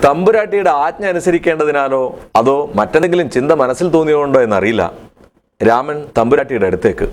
തമ്പുരാട്ടിയുടെ ആജ്ഞ അനുസരിക്കേണ്ടതിനാലോ അതോ മറ്റെന്തെങ്കിലും ചിന്ത മനസ്സിൽ തോന്നിയുണ്ടോ എന്നറിയില്ല, രാമൻ തമ്പുരാട്ടിയുടെ അടുത്തേക്ക്.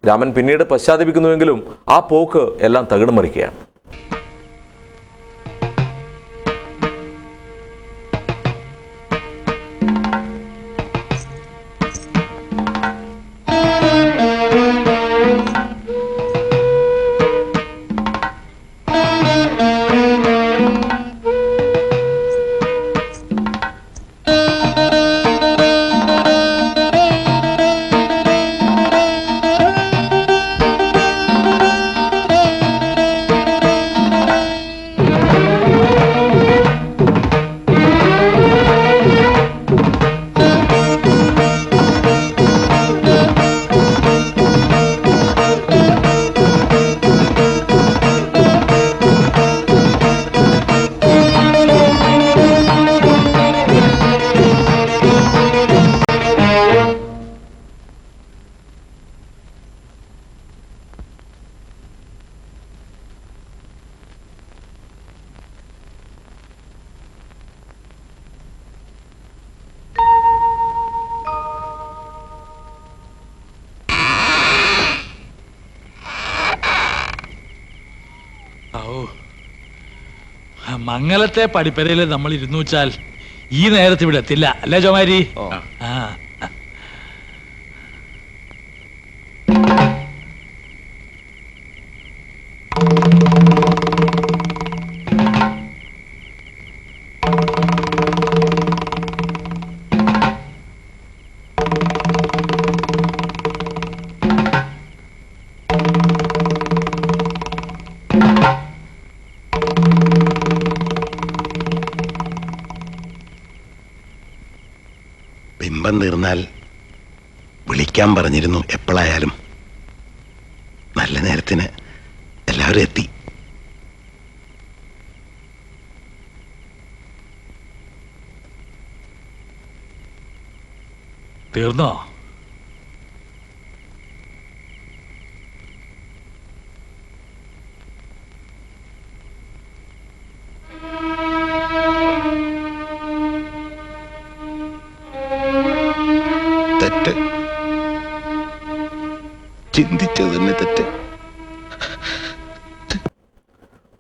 രാമൻ പിന്നീട് പശ്ചാത്തപിക്കുന്നുവെങ്കിലും ആ പോക്ക് എല്ലാം തകിടം മറിക്കുകയാണ്. മംഗലത്തെ പടിപ്പരയിൽ നമ്മൾ ഇരുന്നു വെച്ചാൽ ഈ നേരത്ത് ഇവിടെ എത്തില്ല, അല്ലേ ജോമാരി? ബിംബം തീർന്നാൽ വിളിക്കാൻ പറഞ്ഞിരുന്നു. എപ്പോഴായാലും നല്ല നേരത്തിന് എല്ലാവരും എത്തി. തീർന്നോ? തെറ്റ്, ചിന്തിച്ചത് തന്നെ തെറ്റ്.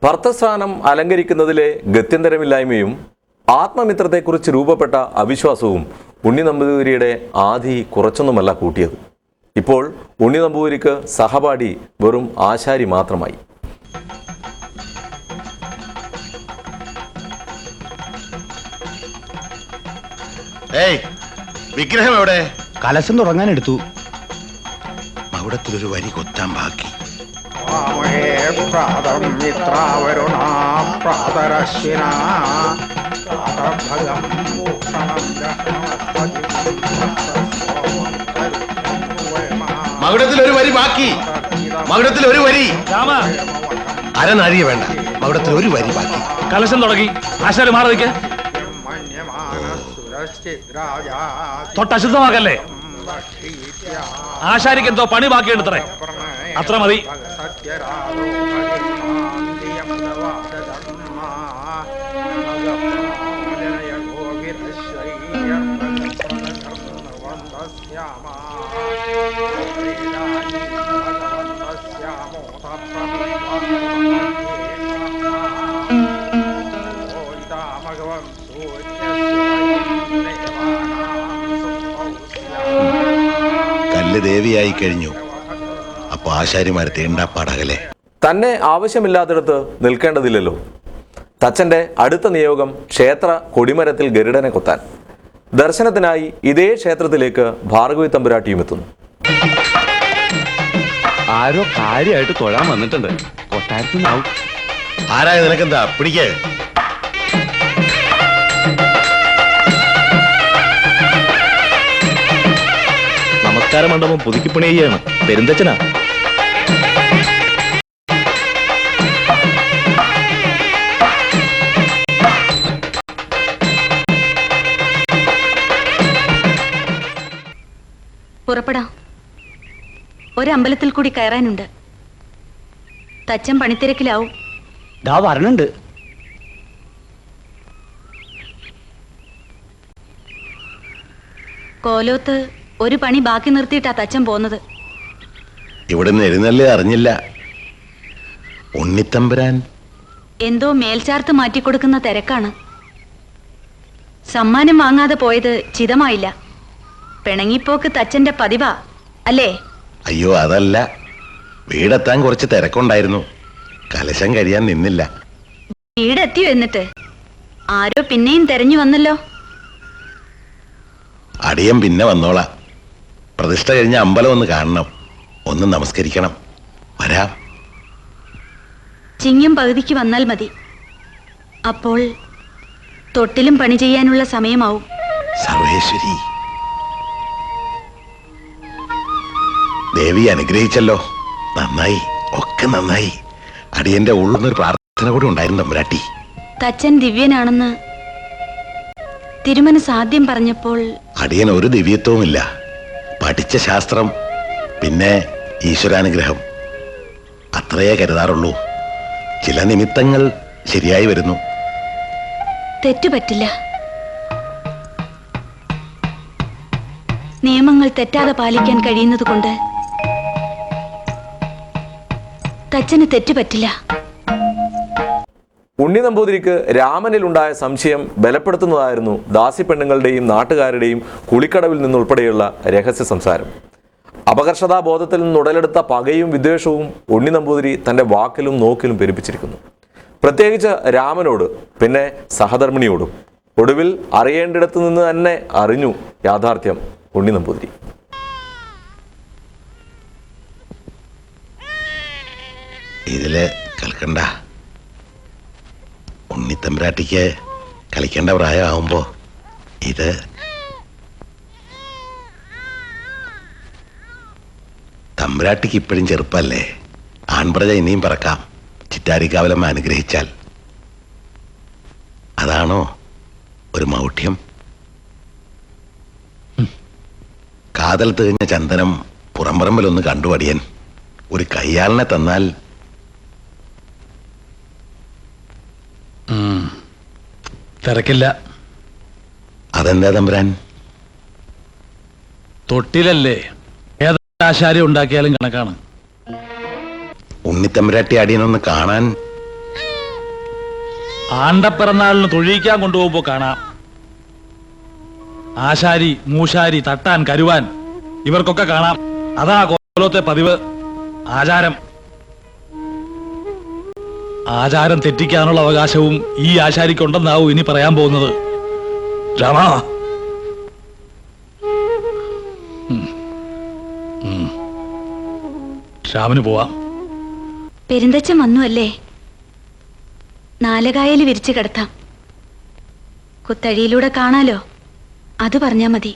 ഭർത്തസ്ഥാനം അലങ്കരിക്കുന്നതിലെ ഗത്യന്തരമില്ലായ്മയും ആത്മമിത്രത്തെക്കുറിച്ച് രൂപപ്പെട്ട അവിശ്വാസവും ഉണ്ണി നമ്പൂതിരിയുടെ ആധി കുറച്ചൊന്നുമല്ല കൂട്ടിയത്. ഇപ്പോൾ ഉണ്ണി നമ്പൂതിരിക്ക് സഹപാഠി വെറും ആശാരി മാത്രമായി. വിഗ്രഹം എവിടെ? കലശം തുടങ്ങാനെടുത്തു. മകുടത്തിലൊരു വരി കൊത്താൻ ബാക്കി. മകുടത്തിലൊരു വരി ബാക്കി. മകുടത്തിലൊരു വരി. അരനാഴിക വേണ്ട, മകുടത്തിൽ ഒരു വരി ബാക്കി. കലശം തുടങ്ങി. ആശാരി മാറി നിൽക്ക്. തൊട്ടശുദ്ധമാക്കല്ലേ. ആശാരിക്ക് എന്തോ പണി ബാക്കിയെടുത്തറേ, അത്ര മതി. കല്ല് ദേവിയായി കഴിഞ്ഞു. അപ്പൊ ആശാരിമാരെ തീണ്ടാപ്പാടകലെ. തന്നെ ആവശ്യമില്ലാത്തിടത്ത് നിൽക്കേണ്ടതില്ലല്ലോ. തച്ചന്റെ അടുത്ത നിയോഗം ക്ഷേത്ര കൊടിമരത്തിൽ ഗരുഡനെ കൊത്താൻ. ദർശനത്തിനായി ഇതേ ക്ഷേത്രത്തിലേക്ക് ഭാർഗവി തമ്പുരാട്ടിയും എത്തുന്നു. ആരോ കാര്യമായിട്ട് തൊഴാൻ വന്നിട്ടുണ്ട്. കൊട്ടാരത്തിനാവും. ആരായ നിനക്കെന്താ? പിടിക്കേ. നമസ്കാര മണ്ഡപം പുതുക്കിപ്പണി ചെയ്യാണ്. പെരുന്തച്ചനാ. പുറപ്പെടാം. ഒരമ്പലത്തിൽ കൂടി കയറാനുണ്ട്. തച്ചൻ പണിത്തിരക്കിലാവും. ദാ വരണുണ്ട്. കോലോത്ത് ഒരു പണി ബാക്കി നിർത്തിയിട്ടാ തച്ചൻ പോന്നത്. ഇവിടുന്ന് എഴുന്നള്ളി അറിഞ്ഞില്ല. ഉണ്ണിത്തമ്പുരാൻ എന്തോ മേൽച്ചാർത്ത് മാറ്റിക്കൊടുക്കുന്ന തിരക്കാണ്. സമ്മാനം വാങ്ങാതെ പോയത് ചിതമായില്ല. പിണങ്ങിപ്പോക്ക് തച്ചന്റെ പതിവാ അല്ലേ? അയ്യോ അതല്ല, വീടെത്താൻ കുറച്ച് തിരക്കുണ്ടായിരുന്നു. കലശം കഴിയാൻ നിന്നില്ല. വീടെത്തിയോ? എന്നിട്ട് ആരോ പിന്നെയും തെരഞ്ഞു വന്നല്ലോ. അടിയം പിന്നെ വന്നോളാം. പ്രതിഷ്ഠ കഴിഞ്ഞ അമ്പലം ഒന്ന് കാണണം, ഒന്ന് നമസ്കരിക്കണം. വരാം. ചിങ്ങം പകുതിക്ക് വന്നാൽ മതി. അപ്പോൾ തൊട്ടിലും പണി ചെയ്യാനുള്ള സമയമാവും. സർവേശ്വരി ദേവി അനുഗ്രഹിച്ചല്ലോ. നന്നായി, ഒക്കെ നന്നായി. അടിയന്റെ ഉള്ളുന്നൊരു പ്രാർത്ഥന കൂടി ഉണ്ടായിരുന്നു തമ്പുരാട്ടി. തച്ചൻ ദിവ്യനാണെന്ന് തിരുമനസ് ആദ്യം പറഞ്ഞപ്പോൾ അടിയൻ ഒരു ദിവ്യത്വവുമില്ല. പഠിച്ച ശാസ്ത്രം, പിന്നെ ഈശ്വരാനുഗ്രഹം, അത്രയേ കരുതാറുള്ളൂ. ചില നിമിത്തങ്ങൾ ശരിയായി വരുന്നു. തെറ്റുപറ്റില്ല. നിയമങ്ങൾ തെറ്റാതെ പാലിക്കാൻ കഴിയുന്നത് കൊണ്ട് തച്ചന് തെറ്റുപറ്റില്ല. ഉണ്ണി നമ്പൂതിരിക്ക് രാമനിലുണ്ടായ സംശയം ബലപ്പെടുത്തുന്നതായിരുന്നു ദാസിപ്പെണ്ണുങ്ങളുടെയും നാട്ടുകാരുടെയും കുളിക്കടവിൽ നിന്നുൾപ്പെടെയുള്ള രഹസ്യ സംസാരം. അപകർഷതാബോധത്തിൽ നിന്ന് ഉടലെടുത്ത പകയും വിദ്വേഷവും ഉണ്ണി നമ്പൂതിരി തൻ്റെ വാക്കിലും നോക്കിലും പെരുപ്പിച്ചിരിക്കുന്നു. പ്രത്യേകിച്ച് രാമനോട്, പിന്നെ സഹധർമ്മിണിയോടും. ഒടുവിൽ അറിയേണ്ടിടത്തു നിന്ന് തന്നെ അറിഞ്ഞു യാഥാർത്ഥ്യം ഉണ്ണി നമ്പൂതിരി. ഇതില് കളിക്കണ്ട. ഉണ്ണിത്തമ്പുരാട്ടിക്ക് കളിക്കേണ്ട പ്രായമാവുമ്പോ ഇത് തമ്പുരാട്ടിക്ക് ഇപ്പോഴും ചെറുപ്പല്ലേ. ആൺപ്രജ ഇനിയും പറക്കാം, ചിറ്റാരിക്കാവലം അനുഗ്രഹിച്ചാൽ. അതാണോ ഒരു മൗഢ്യം? കാതൽ തികഞ്ഞ ചന്ദനം പുറംപറമ്പിലൊന്ന് കണ്ടുപടിയൻ. ഒരു കയ്യാളിനെ തന്നാൽ. തിരക്കില്ല. അതെന്താ തമ്പുരാൻ? തൊട്ടിലല്ലേ, ഏതാശാരി ഉണ്ടാക്കിയാലും കണക്കാണ്. ഉണ്ണിത്തമ്പുരാട്ടി അടിയനൊന്ന് കാണാൻ. ആണ്ടപ്പിറന്നാളിന് തൊഴിയിക്കാൻ കൊണ്ടുപോകുമ്പോ കാണാം. ആശാരി, മൂശാരി, തട്ടാൻ, കരുവാൻ ഇവർക്കൊക്കെ കാണാം. അതാ കോലത്തെ പതിവ്, ആചാരം. ആചാരം തെറ്റിക്കാനുള്ള അവകാശവും ഈ ആശാരിക്കുണ്ടെന്നാവും ഇനി പറയാൻ പോകുന്നത്. രാമ, രാമന് പോവാം. പെരുന്തച്ചൻ വന്നു അല്ലേ? നാലകായല് വിരിച്ചു കിടത്താം. കുത്തഴിയിലൂടെ കാണാലോ, അത് പറഞ്ഞാ മതി.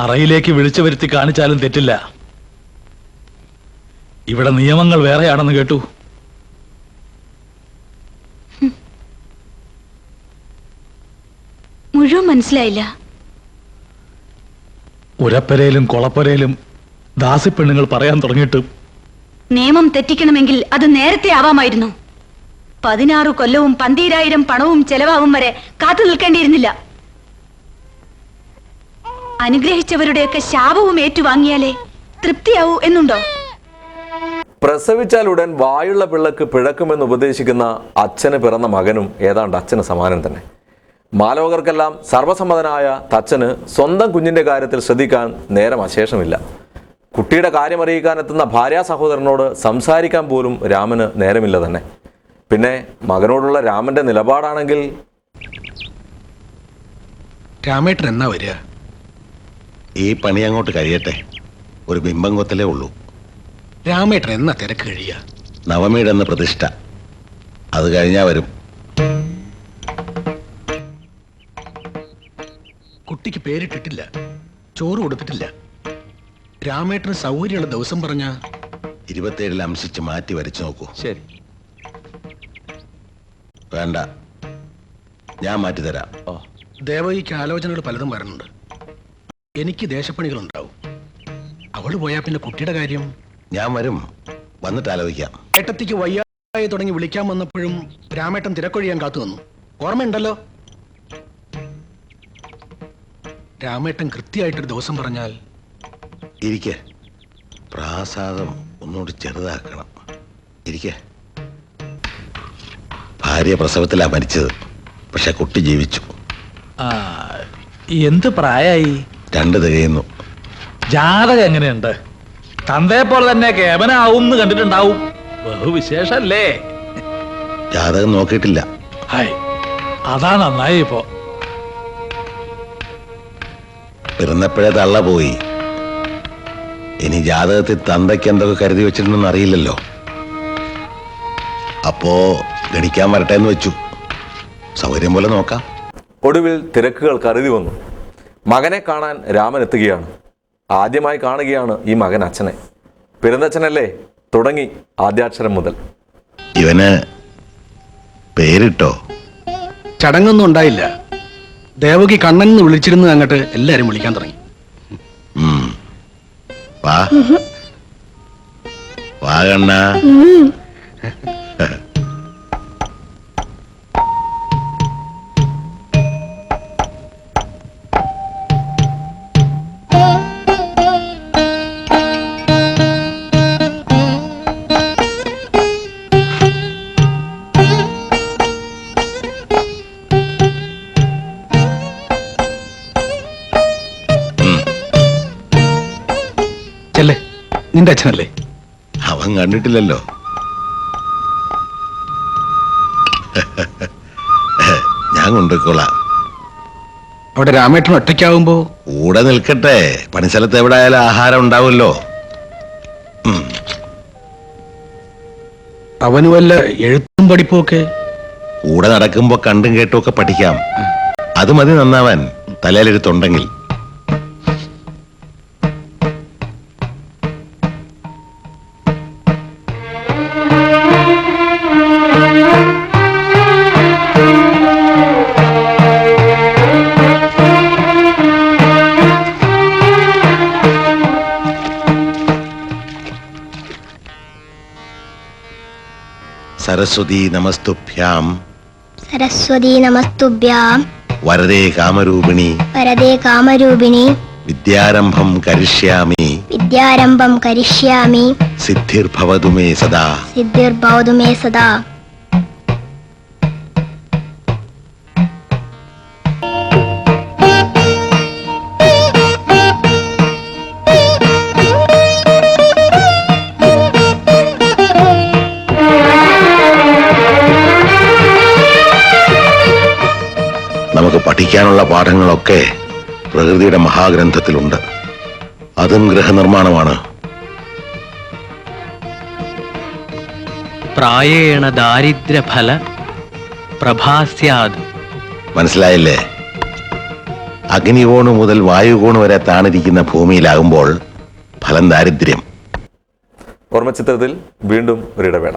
അറയിലേക്ക് വിളിച്ചു വരുത്തി കാണിച്ചാലും തെറ്റില്ല. ഇവിടെ നിയമങ്ങൾ വേറെയാണെന്ന് കേട്ടു. മുഴുവൻ മനസ്സിലായില്ല. ഉരപ്പരയിലും കൊളപ്പരയിലും ദാസിപ്പെണ്ണുങ്ങൾ പറയാൻ തുടങ്ങിയിട്ട്. നിയമം തെറ്റിക്കണമെങ്കിൽ അത് നേരത്തെ ആവാമായിരുന്നു. 16 കൊല്ലവും 12,000 പണവും ചെലവാവും വരെ കാത്തു നിൽക്കേണ്ടിയിരുന്നില്ല. അനുഗ്രഹിച്ചവരുടെയൊക്കെ ശാപവും ഏറ്റുവാങ്ങിയാലേ തൃപ്തിയാവൂ എന്നുണ്ടോ? പ്രസവിച്ചാലുടൻ വായുള്ള പിള്ളക്ക് പിഴക്കുമെന്ന് ഉപദേശിക്കുന്ന അച്ഛന് പിറന്ന മകനും ഏതാണ്ട് അച്ഛന് സമാനം തന്നെ. മാലോകർക്കെല്ലാം സർവസമ്മതനായ തച്ചന് സ്വന്തം കുഞ്ഞിൻ്റെ കാര്യത്തിൽ ശ്രദ്ധിക്കാൻ നേരം അശേഷമില്ല. കുട്ടിയുടെ കാര്യമറിയിക്കാൻ എത്തുന്ന ഭാര്യാ സഹോദരനോട് സംസാരിക്കാൻ പോലും രാമന് നേരമില്ല തന്നെ. പിന്നെ മകനോടുള്ള രാമന്റെ നിലപാടാണെങ്കിൽ. രാമേട്ടൻ എന്നാ വരിക? ഈ പണി അങ്ങോട്ട് കഴിയട്ടെ. ഒരു ബിംബം കൊത്തലേ ഉള്ളൂ. രാമേട്ടൻ എന്നാ തിരക്ക് കഴിയ? നവമിയുടെ അന്ന് പ്രതിഷ്ഠ, അത് കഴിഞ്ഞാ വരും. കുട്ടിക്ക് പേരിട്ടിട്ടില്ല, ചോറ് കൊടുത്തിട്ടില്ല. രാമേട്ടന് സൗകര്യമുള്ള ദിവസം പറഞ്ഞ 27 അംശിച്ച് മാറ്റി വരച്ചു നോക്കൂ. ശരി. വേണ്ട, ഞാൻ മാറ്റിത്തരാം. ദേവകിക്ക് ആലോചനകൾ പലതും വരണുണ്ട്. എനിക്ക് ദേശപ്പണികളുണ്ടാവും. അവള് പോയാ പിന്നെ കുട്ടിയുടെ കാര്യം. ഞാൻ വരും, വന്നിട്ട് ആലോചിക്കാം. ഏട്ടത്തിക്ക് വയ്യായി തുടങ്ങി വിളിക്കാൻ വന്നപ്പോഴും രാമേട്ടൻ തിരക്കൊഴിയാൻ കാത്തു വന്നു. ഓർമ്മയുണ്ടല്ലോ? രാമേട്ടൻ കൃത്യമായിട്ടൊരു ദിവസം പറഞ്ഞാൽ ഇരിക്കെ. പ്രാസാദം ഒന്നുകൂടി ചെറുതാക്കണം. ഇരിക്കെ. ഭാര്യ പ്രസവത്തിലാ മരിച്ചത്. പക്ഷെ കുട്ടി ജീവിച്ചു. എന്ത് പ്രായായി? 2 തികയുന്നു. ജാതകം എങ്ങനെയുണ്ട്? തന്തയെ പോലെ തന്നെ കേവനാവും കണ്ടിട്ടുണ്ടാവും. ബഹുവിശേഷല്ലേ? ജാതകം നോക്കിയിട്ടില്ല. ഹായ്, അതാ നന്നായി. ഇപ്പോ പിറന്നപ്പോഴേ തള്ള പോയി. ഇനി ജാതകത്തിൽ തന്തയ്ക്ക് എന്തൊക്കെ കരുതി വെച്ചിട്ടുണ്ടെന്ന് അറിയില്ലല്ലോ. അപ്പോ ഗണിക്കാൻ വരട്ടെ എന്ന് വെച്ചു. സൗകര്യം പോലെ നോക്കാം. ഒടുവിൽ തിരക്കുകൾ കരുതി വന്നു. മകനെ കാണാൻ രാമൻ എത്തുകയാണ്. ആദ്യമായി കാണുകയാണ് ഈ മകൻ അച്ഛനെ. പെരുന്തച്ഛനല്ലേ? തുടങ്ങി ആദ്യാക്ഷരം മുതൽ. ഇവന് പേരിട്ടോ? ചടങ്ങൊന്നും ഉണ്ടായില്ല. ദേവകി കണ്ണൻ എന്ന് വിളിച്ചിരുന്നത് അങ്ങോട്ട് എല്ലാരും വിളിക്കാൻ തുടങ്ങി. വാ വാ കണ്ണ. ചെല്ലേ, നിന്റെ അച്ഛനല്ലേ? അവൻ കണ്ടിട്ടില്ലല്ലോ. ഞാൻ കൊണ്ടുപോയിക്കോളാം. അവിടെ രാമേട്ടൻ ഒറ്റയ്ക്കാവുമ്പോ കൂടെ നിൽക്കട്ടെ. പണിസ്ഥലത്ത് എവിടെ ആയാലും ആഹാരം ഉണ്ടാവുമല്ലോ. അവന് വല്ല എഴുത്തും പഠിപ്പും ഒക്കെ കൂടെ നടക്കുമ്പോ കണ്ടും കേട്ടും ഒക്കെ പഠിക്കാം. അത് മതി നന്നാവാൻ, തലയിലെഴുത്തുണ്ടെങ്കിൽ. സരസ്വതി നമസ്തുഭ്യാം. സരസ്വതി നമസ്തുഭ്യാം. വരദേ കാമരൂപിണി. വരദേ കാമരൂപിണി. വിദ്യാരംഭം കരിഷ്യാമി. വിദ്യാരംഭം കരിഷ്യാമി. സിദ്ധിർഭവതു മേ സദാ. സിദ്ധിർഭവതു മേ സദാ. നമുക്ക് പഠിക്കാനുള്ള പാഠങ്ങളൊക്കെ പ്രകൃതിയുടെ മഹാഗ്രന്ഥത്തിലുണ്ട്. അതും ഗൃഹനിർമ്മാണമാണ്. പ്രായേണ ദാരിദ്ര്യഫല പ്രഭാസ്യാദ്. മനസ്സിലായില്ലേ? അഗ്നികോണ് മുതൽ വായുകോണ് വരെ താണിരിക്കുന്ന ഭൂമിയിലാകുമ്പോൾ ഫലം ദാരിദ്ര്യം. ഓർമ്മചിത്രത്തിൽ വീണ്ടും ഒരിടവേള.